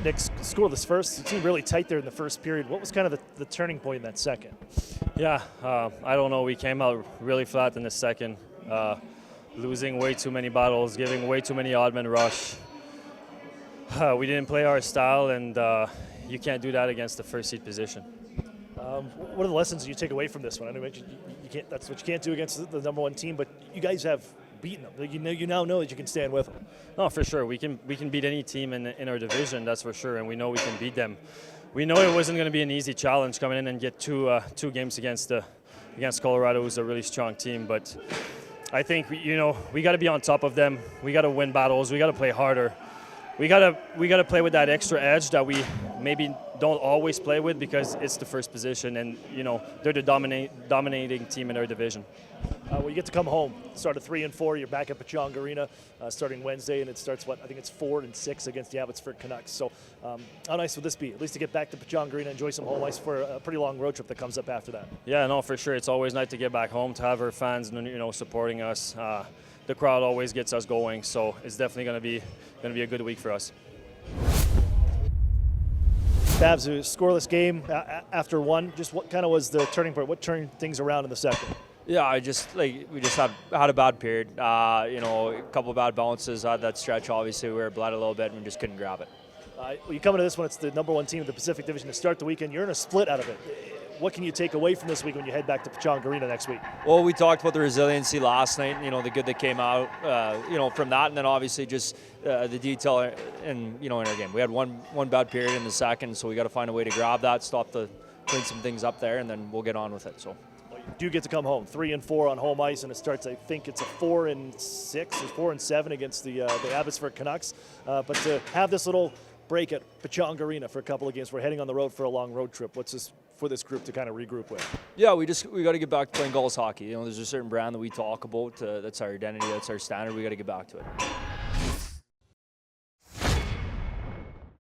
Nick, scoreless first. It seemed really tight there in the first period. What was kind of the turning point in that second? Yeah, I don't know. We came out really flat in the second, losing way too many battles, giving way too many odd men rush. We didn't play our style, and you can't do that against the first seed position. What are the lessons you take away from this one? I know you can't. That's what you can't do against the number one team, but you guys have beaten them. You now know that you can stand with them. No, for sure. We can beat any team in our division, that's for sure, and we know we can beat them. We know it wasn't going to be an easy challenge coming in and get two games against Colorado, who's a really strong team. But I think we got to be on top of them. We got to win battles. We got to play harder. We gotta play with that extra edge that we maybe don't always play with because it's the first position, and they're the dominating team in our division. Well, you get to come home. Start at 3-4. You're back at Pechanga Arena starting Wednesday, and it starts I think it's 4-6 against the Abbotsford Canucks. So, how nice would this be? At least to get back to Pechanga Arena, enjoy some home ice for a pretty long road trip that comes up after that. Yeah, no, for sure. It's always nice to get back home, to have our fans, supporting us. The crowd always gets us going, so it's definitely going to be a good week for us. Babs, a scoreless game after one. Just what kind of was the turning point? What turned things around in the second? Yeah, we just had a bad period. A couple of bad bounces at that stretch. Obviously, we were bled a little bit and we just couldn't grab it. Well, you come into this one, it's the number one team of the Pacific Division to start the weekend. You're in a split out of it. What can you take away from this week when you head back to Pechanga Arena next week? Well, we talked about the resiliency last night, the good that came out, from that, and then obviously just the detail in our game. We had one bad period in the second, so we got to find a way to grab that, clean some things up there, and then we'll get on with it. So. You do get to come home, 3-4 on home ice, and it starts. I think it's a 4-6 or 4-7 against the Abbotsford Canucks. But to have this little break at Pechanga Arena for a couple of games, we're heading on the road for a long road trip. What's this for this group to kind of regroup with? Yeah, we got to get back to playing Gulls hockey. There's a certain brand that we talk about. That's our identity. That's our standard. We got to get back to it.